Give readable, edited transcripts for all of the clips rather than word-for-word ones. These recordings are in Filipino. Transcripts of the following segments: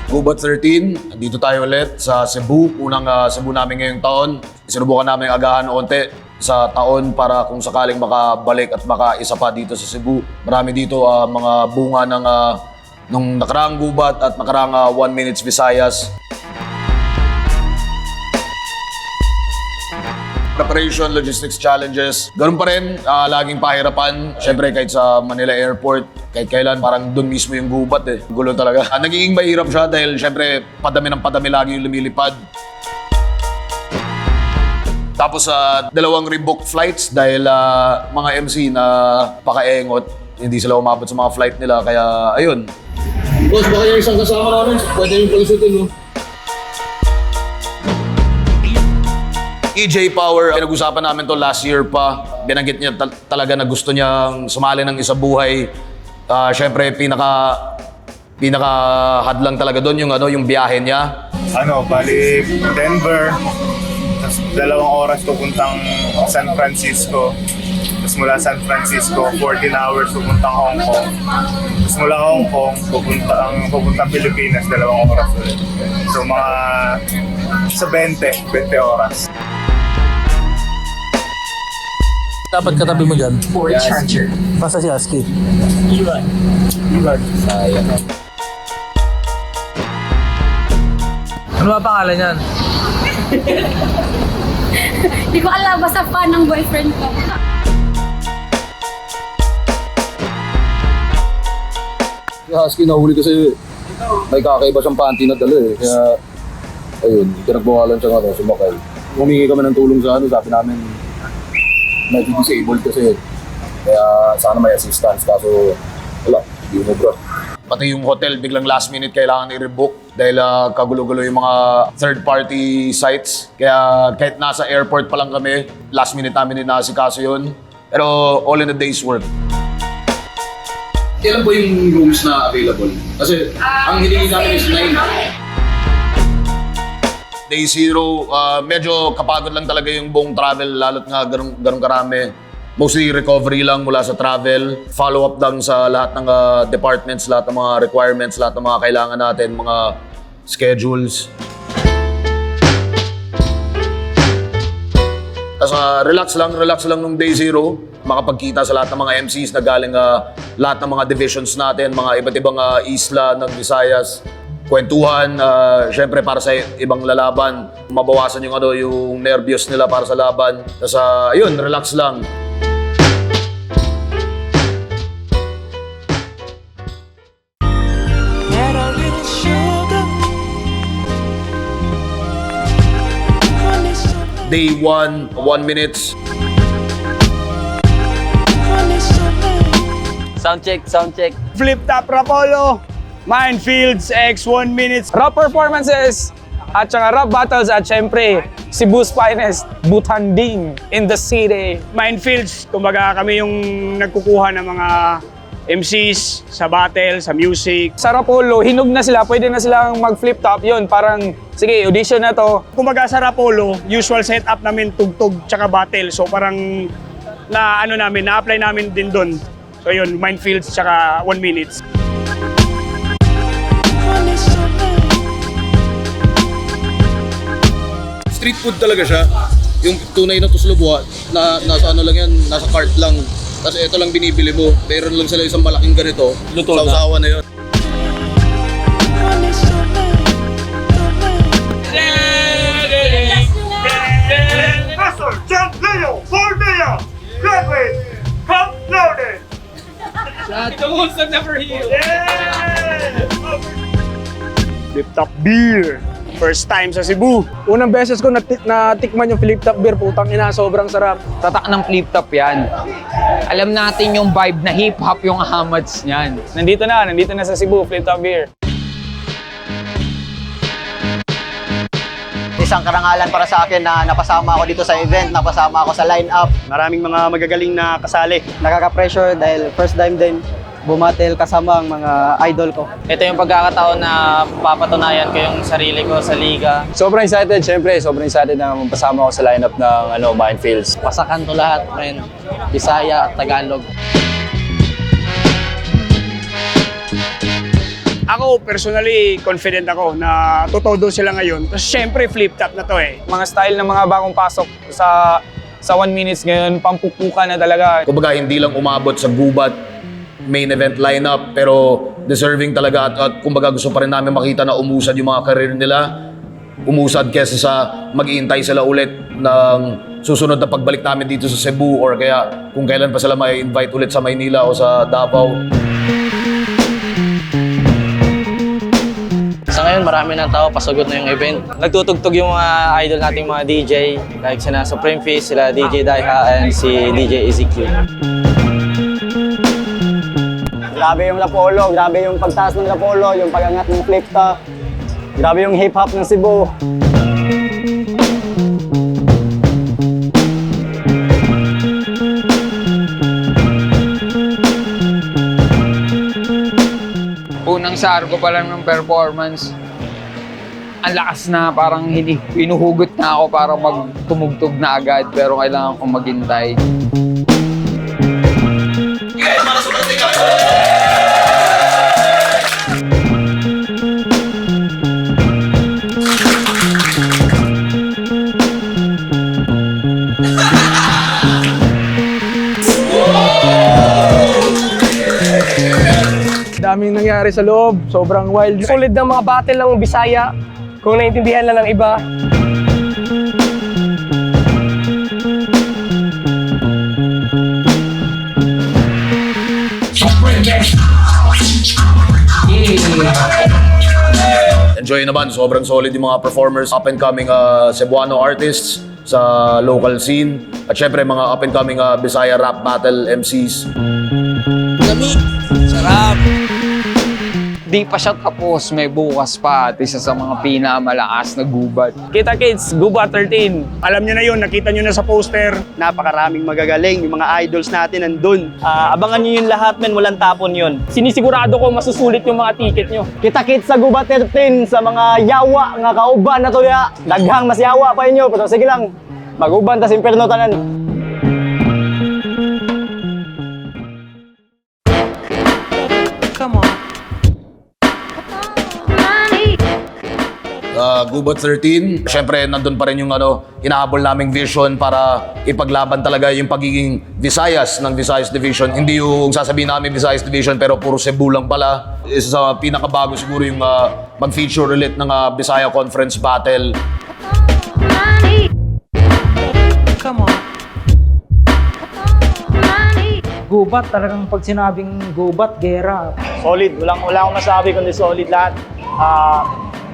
Gubat 13, dito tayo ulit sa Cebu. Unang Cebu namin ngayong taon. Sinubukan namin agahan onte sa taon para kung sakaling makabalik at makaisa pa dito sa Cebu. Marami dito mga bunga ng nung nakaraang gubat at nakaraang 1 Minutes Visayas. Preparation, logistics challenges. Ganun pa rin, laging pahirapan. Siyempre kahit sa Manila Airport, kahit kailan parang doon mismo yung gubat eh. Gulo talaga. Nagiging mahirap siya dahil siyempre padami ng padami lagi yung lumilipad. Tapos dalawang rebook flights dahil mga MC na pakaengot. Hindi sila umabot sa mga flight nila kaya ayun. Boss, baka yung isang kasama namin, pwede yung pagsutin, no? EJ Power, pinag-usapan namin to last year pa. Binanggit niya talaga na gusto niyang sumali ng isa buhay. Siyempre, pinaka-hadlang talaga doon yung biyahe niya. Bali Denver, tapos 2 oras pupuntang San Francisco. Tapos mula San Francisco, 14 hours pupuntang Hong Kong. Tapos mula Hong Kong, pupuntang Pilipinas, 2 oras ulit. So mga sa 20 oras. Dapat katabi mo dyan. For charger. Basta si Husky. Iwan. Sayang. Ano ba pangalan yan? Hindi ko alam, basta fan ng boyfriend ko. Si Husky nahuli kasi may kakaiba siyang panty na dala eh. Kaya ayun, pinagbawalan siya sumakay. Humingi kami ng tulong sa sabi namin medyo disabled kasi kaya sana may assistance kaso wala, hindi mo bro. Pati yung hotel biglang last minute kailangan i-rebook dahil kagulo-gulo yung mga third party sites. Kaya kahit nasa airport pa lang kami, last minute namin inaasikaso yun. Pero all in a day's work. Kailan po yung rooms na available? Kasi ang hiningi namin is 9. Day 0, medyo kapagod lang talaga yung buong travel, lalo't nga ganun karami. Mostly recovery lang mula sa travel. Follow-up lang sa lahat ng departments, lahat ng mga requirements, lahat ng mga kailangan natin, mga schedules. Tapos relax lang nung day 0. Makapagkita sa lahat ng mga MCs na galing lahat ng mga divisions natin, mga iba't ibang isla ng Visayas. Kwentuhan, syempre para sa ibang lalaban, mabawasan yung nervyos nila para sa laban. Tapos ayun, relax lang. Day 1, 1 minutes. Sound check. Flip top Rapolo, Minefields X 1 minutes. Rap performances at saka rap battles at syempre Cebu's finest, Butanding in the city. Minefields, kumbaga kami yung nagkukuha ng mga MCs sa battle, sa music. Sa Rapolo, hinog na sila, pwede na silang mag-flip top yun. Parang, sige, audition na to. Kumbaga sa Rapolo, usual setup namin tugtog tsaka battle. So parang na-apply namin din doon. So yun, Minefields tsaka 1 minutes. Street food talaga siya. Yung tunay na tuslubwa, nasa lang yan, nasa cart lang. Tapos ito lang binibili mo. Meron lang sila isang malaking ganito. Luto na. Sausawan na yun. Pastor John Leo, Borneo, graduate, come loaded! The wounds that never heal. Flip top beer. First time sa Cebu. Unang beses ko natikman yung flip top beer, putang ina, sobrang sarap. Tatak ng flip top yan. Alam natin yung vibe na hip-hop yung ahamads niyan. Nandito na sa Cebu, flip top beer. Isang karangalan para sa akin na napasama ako dito sa event, napasama ako sa line-up. Maraming mga magagaling na kasali. Nakaka-pressure dahil first time din bumatel kasama ang mga idol ko. Ito yung pagkakataon na papatunayan ko yung sarili ko sa liga. Sobrang excited, syempre. Sobrang excited na mapasama ako sa lineup ng Minefields. Pasakan to lahat, men. Bisaya at Tagalog. Ako, personally, confident ako na totodo sila ngayon. Tapos syempre, flip-top na to eh. Mga style ng mga bagong pasok sa 1 minutes ngayon, pampupukan na talaga. Kumbaga, hindi lang umabot sa gubat main event lineup, pero deserving talaga at kumbaga gusto pa rin namin makita na umusad yung mga career nila. Umusad kesa sa mag-iintay sila ulit ng susunod na pagbalik namin dito sa Cebu or kaya kung kailan pa sila may invite ulit sa Maynila o sa Davao. Sa ngayon, marami ng tao, pasugod na yung event. Nagtutugtog yung mga idol nating mga DJ, like sila Supreme Fist, sila DJ Daiha, and si DJ EZQ. Grabe yung Lapolo, grabe yung pagtaas ng Lapolo, yung pagangat ng flip top. Grabe yung hip-hop ng Cebu. Unang sar ko pa lang ng performance, ang lakas na, parang hinuhugot na ako para magtumugtog na agad, pero kailangan kong maghintay. Daming nangyari sa loob, sobrang wild. Solid ng mga battle ng Bisaya, kung naiintindihan lang ng iba. Enjoy naman, sobrang solid yung mga performers, up and coming Cebuano artists sa local scene. At syempre mga up and coming Bisaya rap battle MCs. Di pa siya tapos, may bukas pa at isa sa mga pinakamalakas na gubat. Kita kids, Gubat 13. Alam nyo na yun, nakita nyo na sa poster. Napakaraming magagaling, yung mga idols natin nandun. Abangan nyo yun lahat, men, walang tapon yun. Sinisigurado ko masusulit yung mga ticket nyo. Kita-kits sa Gubat 13 sa mga yawa nga kauban na to ya. Daghang mas yawa pa inyo, pero sige lang, maguban tas imperno tanan. Gubat 13, syempre nandun pa rin yung hinahabol naming vision para ipaglaban talaga yung pagiging Visayas ng Visayas Division. Hindi yung sasabihin namin Visayas Division pero puro Cebu lang pala. Isa sa pinakabago siguro yung mag-feature ulit ng Visaya Conference Battle. Gubat, talagang pag sinabing gubat, gera. Solid, wala akong masabi kundi solid lahat.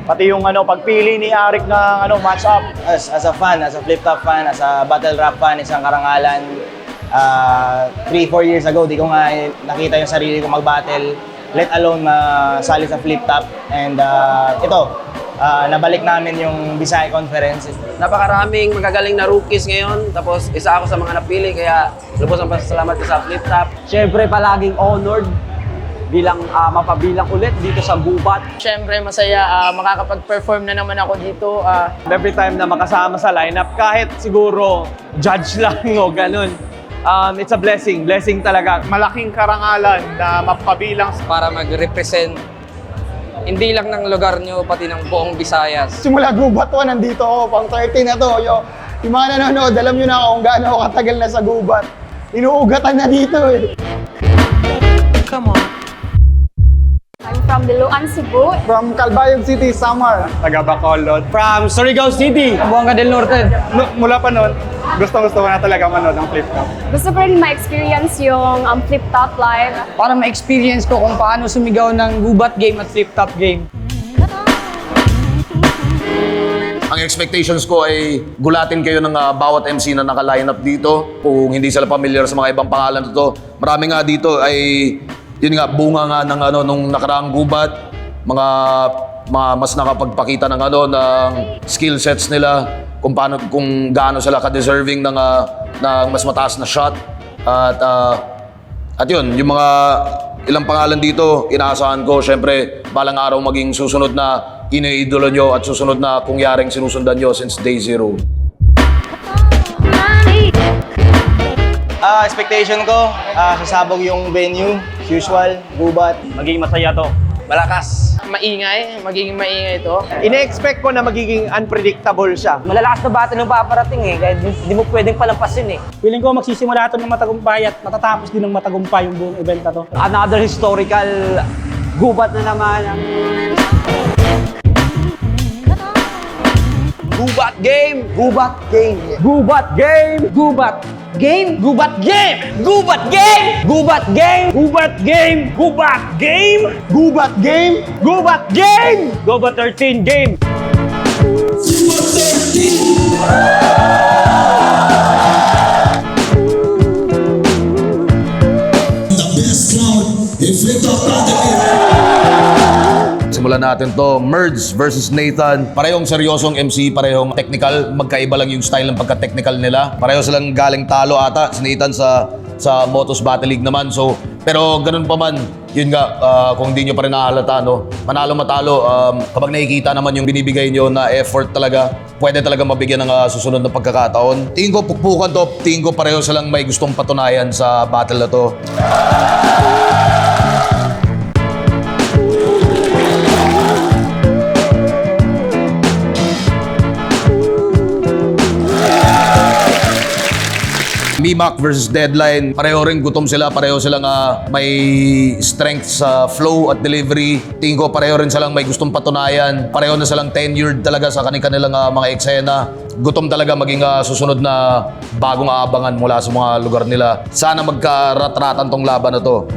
Pati yung pagpili ni Arik ng match-up. As a fan, as a flip-top fan, as a battle rap fan, isang karangalan, 3-4 years ago, di ko nga nakita yung sarili ko mag-battle, let alone sali sa flip-top. And nabalik namin yung Visaya Conference. Napakaraming magagaling na rookies ngayon, tapos isa ako sa mga napili, kaya lubos ang pasalamat ko sa flip-top. Siyempre, palaging honored bilang mapabilang ulit dito sa Gubat. Siyempre, masaya makakapag-perform na naman ako dito. Every time na makasama sa lineup, kahit siguro judge lang o ganun, it's a blessing talaga. Malaking karangalan na mapabilang Para mag-represent hindi lang ng lugar nyo, pati ng buong Visayas. Simula Gubat 1, nandito ako, pang 13 na to. Yung mga nanonood, alam nyo na kung gaano ako katagal na sa Gubat. Inuugatan na dito eh. I'm from Biluan, Cebu. From Calbayog City, Samar. Taga Bacolod. From Surigao City. Buanga del Norte. Mula pa nun, gustong-gusto ko na talaga manood ng flip-top. Gusto ko rin ma-experience yung flip-top live. Para ma-experience ko kung paano sumigaw ng gubat game at flip-top game. Ang expectations ko ay gulatin kayo ng bawat MC na naka-line up dito. Kung hindi sila familiar sa mga ibang pangalan nito, marami nga dito ay yun nga, bunga nga ng nung nakaraang gubat, mga mas nakapagpakita ng ng skill sets nila, kung gaano sila ka-deserving ng mas mataas na shot. At yun, yung mga ilang pangalan dito, inaasahan ko, syempre, balang araw maging susunod na iniidolo nyo at susunod na kung yaring sinusundan nyo since day zero. Expectation ko, sasabog yung venue, usual, Gubat. Maging masaya to. malakas. Magiging maingay ito. Ine-expect ko na magiging unpredictable siya. Malalakas na battle ng paparating eh, kaya di mo pwedeng palampasin eh. Feeling ko magsisimula ito ng matagumpay at matatapos din ng matagumpay yung buong event na to. Another historical gubat na naman ang Gubat game! gubat game. Gubat game! Gubat game! Gubat game! Gubat game! Gubat game! Gubat game! Gubat game! Gubat game! Gubat game! Gubat 13 game! Simulan natin to, Merds versus Nathan. Parehong seryosong MC, parehong technical. Magkaiba lang yung style ng pagka-technical nila. Pareho silang galing talo ata. Si Nathan sa Motos Battle League naman. So, pero ganun pa man, yun nga, kung di nyo pa rin nahalata, no? Manalo matalo, kapag nakikita naman yung binibigay nyo na effort talaga, pwede talaga mabigyan ng susunod na pagkakataon. Tingin ko pukpukan to, tingin ko pareho silang may gustong patunayan sa battle na to. Mimak versus Deadline, pareho rin gutom sila, pareho silang may strength sa flow at delivery. Tingin ko pareho rin silang may gustong patunayan, pareho na silang tenured talaga sa kanilang mga eksena. Gutom talaga maging susunod na bagong aabangan mula sa mga lugar nila. Sana magka-ratratan tong laban na to.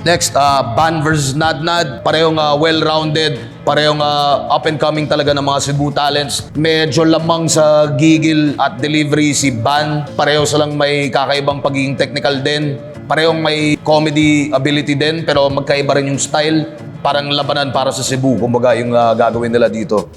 Next, Ban versus Nadnad. Parehong well-rounded, parehong up-and-coming talaga ng mga Cebu talents. Medyo lamang sa gigil at delivery si Ban. Pareho silang may kakaibang pagiging technical din. Parehong may comedy ability din, pero magkaiba rin yung style. Parang labanan para sa Cebu, kumbaga yung gagawin nila dito.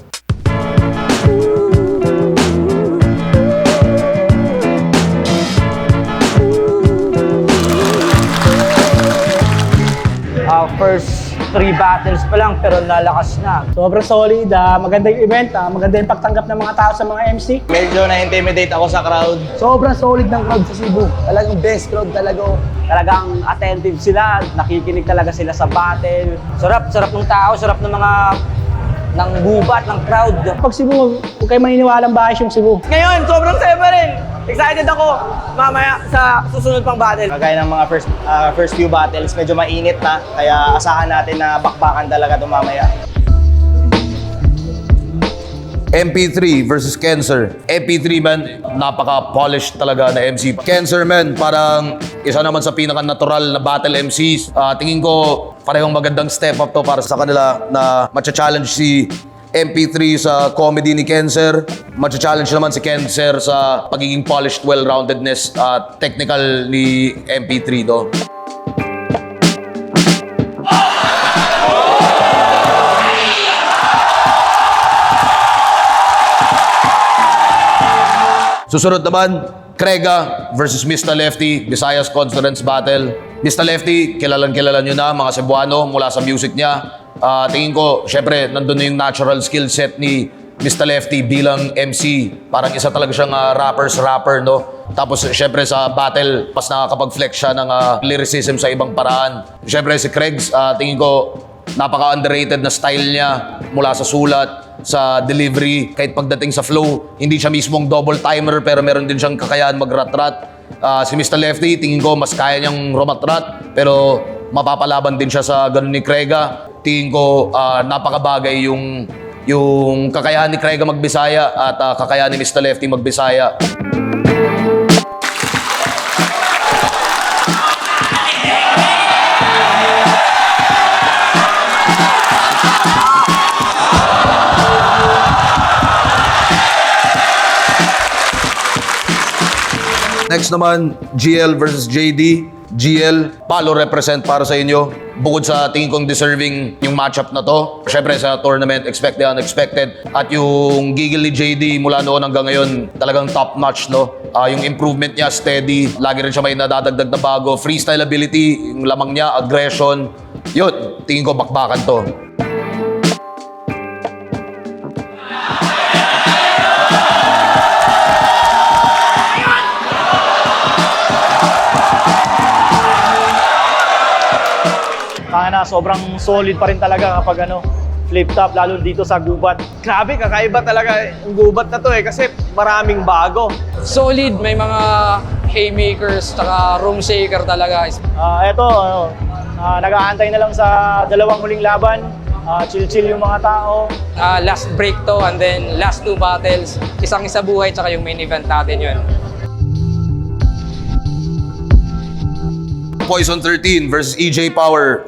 First 3 battles pa lang pero lalakas na. Sobrang solid, maganda yung event, maganda yung pagtanggap ng mga tao sa mga MC. Medyo na-intimidate ako sa crowd. Sobrang solid ng crowd sa Cebu. Talagang best crowd talaga. Talagang attentive sila, nakikinig talaga sila sa battle. Sarap ng tao, sarap ng mga ng gubat, ng crowd. Pag Cebu, huwag kayo maniniwalang bahis yung Cebu. Ngayon, sobrang seva rin. Excited ako mamaya sa susunod pang battle. Kagaya ng mga first few battles, medyo mainit na. Kaya asahan natin na bakbakan talaga ito mamaya. MP3 versus Cancer. MP3 man, napaka-polished talaga na MC. Cancer man, parang isa naman sa pinaka-natural na battle MCs. Tingin ko parehong magandang step up to para sa kanila na matcha-challenge si MP3 sa comedy ni Cancer. Matcha-challenge naman si Cancer sa pagiging polished, well-roundedness at technical ni MP3 do. Susunod naman, Krega versus Mr. Lefty, Visayas Conference Battle. Mr. Lefty, kilala nyo na mga Cebuano mula sa music niya. Tingin ko, syempre, nandun na yung natural skill set ni Mr. Lefty bilang MC. Parang isa talaga siyang rapper, no? Tapos, syempre, sa battle, pas nakakapag-flex siya ng lyricism sa ibang paraan. Syempre, si Kregs, tingin ko, napaka-underrated na style niya mula sa sulat, sa delivery, kahit pagdating sa flow, hindi siya mismong double timer pero meron din siyang kakayahan mag-rat-rat. Si Mr. Lefty, tingin ko mas kaya niyang rumat-rat pero mapapalaban din siya sa ganun ni Krega. Tingin ko napakabagay yung kakayahan ni Krega mag-Bisaya at kakayahan ni Mr. Lefty mag-Bisaya. Next naman, GL versus JD. GL, palo represent para sa inyo. Bukod sa tingin kong deserving yung matchup na to. Siyempre sa tournament, expect the unexpected. At yung gigil ni JD mula noon hanggang ngayon, talagang top notch, no? Yung improvement niya, steady. Lagi rin siya may nadadagdag na bago. Freestyle ability, yung lamang niya, aggression. Yun, tingin ko bakbakan to. na sobrang solid pa rin talaga kapag flip top, lalo dito sa gubat. Grabe, kakaiba talaga yung gubat na to kasi maraming bago. Solid, may mga haymakers, tsaka room shaker talaga. Nag-aantay na lang sa dalawang huling laban. Chill-chill yung mga tao. Last break to, and then last 2 battles. Isang-isa buhay, tsaka yung main event natin yun. Poison 13 versus EJ Power.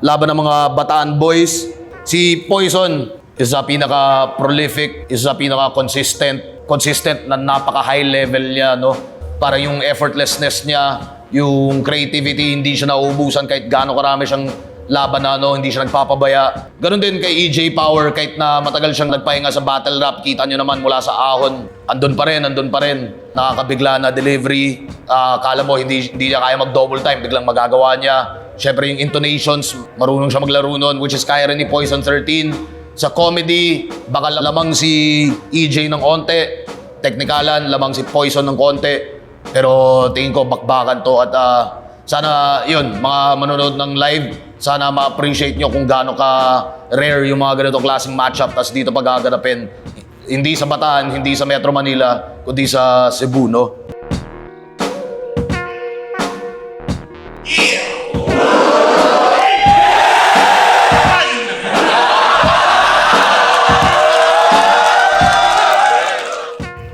Laban ng mga Bataan Boys. Si Poison is a pinaka-prolific, is a pinaka-consistent na napaka-high level niya, no? Para yung effortlessness niya, yung creativity, hindi siya nauubusan kahit gaano karami siyang laban na, hindi siya nagpapabaya. Ganon din kay EJ Power, kahit na matagal siyang nagpahinga sa battle rap, kita nyo naman mula sa ahon, andun pa rin. Nakakabigla na delivery. Kala mo hindi niya kaya mag-double time, biglang magagawa niya. Siyempre yung intonations, marunong siya maglaro nun, which is kaya rin ni Poison 13. Sa comedy, baka lamang si EJ ng konti. Technikalan, lamang si Poison ng konti. Pero tingin ko bakbakan to at sana yun, mga manonood ng live, sana ma-appreciate nyo kung gaano ka rare yung mga ganitong klaseng matchup tas dito pag-gaganapin. Hindi sa Bataan, hindi sa Metro Manila, kundi sa Cebu, no?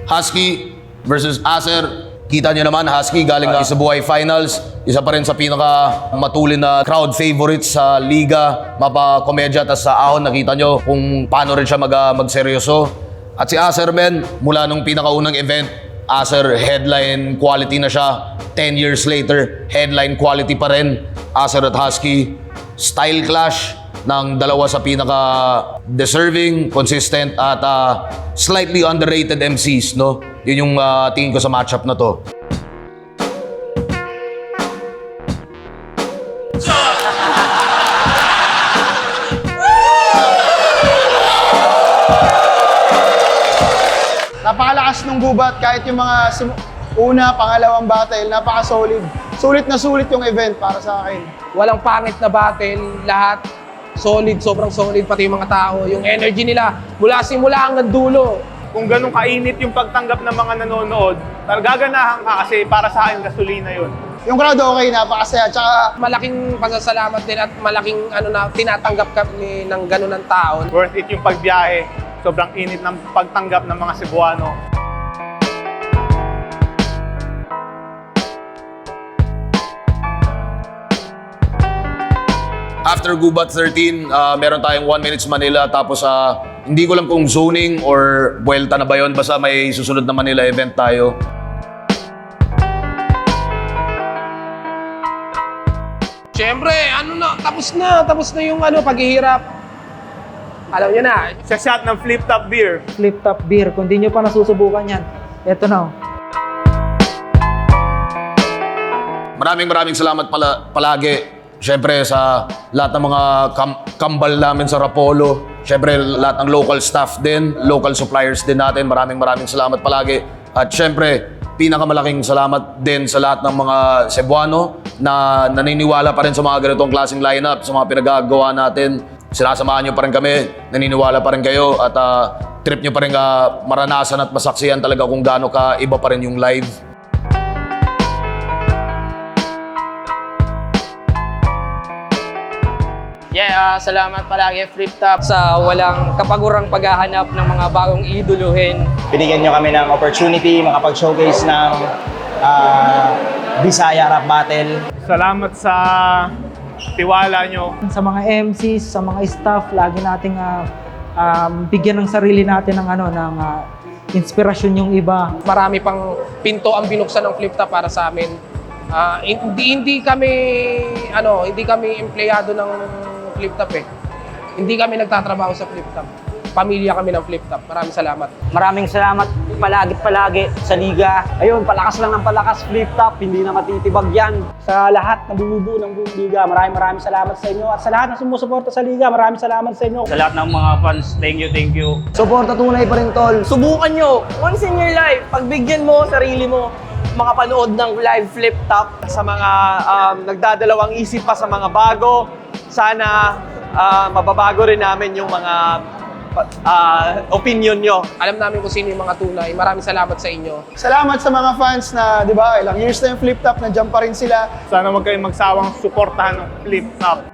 Husky versus Acer. Kita nyo naman, Husky galing na sa buhay finals. Isa pa rin sa pinaka matulin na crowd favorites sa liga. Mapa-komedya, tas sa ahon nakita nyo kung paano rin siya magseryoso. At si Acer, men, mula nung pinakaunang event, Acer headline quality na siya. 10 years later, headline quality pa rin. Acer at Husky. Style clash ng dalawa sa pinaka-deserving, consistent at slightly underrated MCs, no? Yun yung tingin ko sa matchup na to. Napakalakas ng gubat kahit yung mga una, pangalawang battle, napaka-solid. Sulit na sulit yung event para sa akin. Walang pangit na battle, lahat solid, sobrang solid, pati yung mga tao, yung energy nila mula simula hanggang dulo. Kung ganun kainit yung pagtanggap ng mga nanonood, gaganahan ka kasi para sa akin gasolina yun. Yung crowd okay, napakasaya. Tsaka Malaking pasasalamat din at malaking na tinatanggap kami ng ganun ng tao. Worth it yung pagbiyahe. Sobrang init ng pagtanggap ng mga Cebuano. After Gubat 13, meron tayong 1 Minutes Manila. Tapos hindi ko lang kung zoning or buwelta na ba yun. Basta may susunod na Manila event tayo. Siyempre, tapos na yung paghihirap. Alam niyo na. Sa shot ng Flip Top Beer. Flip Top Beer. Kung di nyo pa nasusubukan yan, eto na. Maraming salamat palagi. Siyempre sa lahat ng mga kambal namin sa Rapolo. Siyempre lahat ng local staff din, local suppliers din natin. Maraming salamat palagi. At siyempre, pinakamalaking salamat din sa lahat ng mga Cebuano na naniniwala pa rin sa mga ganitong klaseng lineup, sa mga pinagagawa natin. Sinasamahan nyo pa rin kami, naniniwala pa rin kayo at trip nyo pa rin maranasan at masaksihan talaga kung gaano ka iba pa rin yung live. Salamat palagi Flip Top sa walang kapagurang paghahanap ng mga bagong iduluhin. Binigyan nyo kami ng opportunity, makapag-showcase ng Bisaya Rap Battle. Salamat sa tiwala nyo. Sa mga MCs, sa mga staff, lagi nating bigyan ng sarili natin ng inspirasyon yung iba. Marami pang pinto ang binuksan ng Flip Top para sa amin. Hindi kami empleyado ng Flip Top eh. Hindi kami nagtatrabaho sa Flip Top. Pamilya kami ng Flip Top. Maraming salamat. Maraming salamat palagi sa liga. Ayun, palakas lang ng palakas Flip Top, hindi na matitibag yan. sa lahat na bumubuo ng buong liga, maraming salamat sa inyo. At sa lahat na sumusuporta sa liga, maraming salamat sa inyo. Sa lahat ng mga fans, thank you. Suporta tunay pa rin, tol. Subukan nyo, once in your life, pagbigyan mo sarili mo, makapanood ng live Flip Top sa mga nagdadalawang isip pa sa mga bago, sana mababago rin namin yung mga opinion nyo. Alam namin kung sino yung mga tunay. Maraming salamat sa inyo. Salamat sa mga fans na, di ba, ilang years na yung Flip Top, nandiyan pa rin sila. Sana huwag kayong magsawang suportahan ng Flip Top.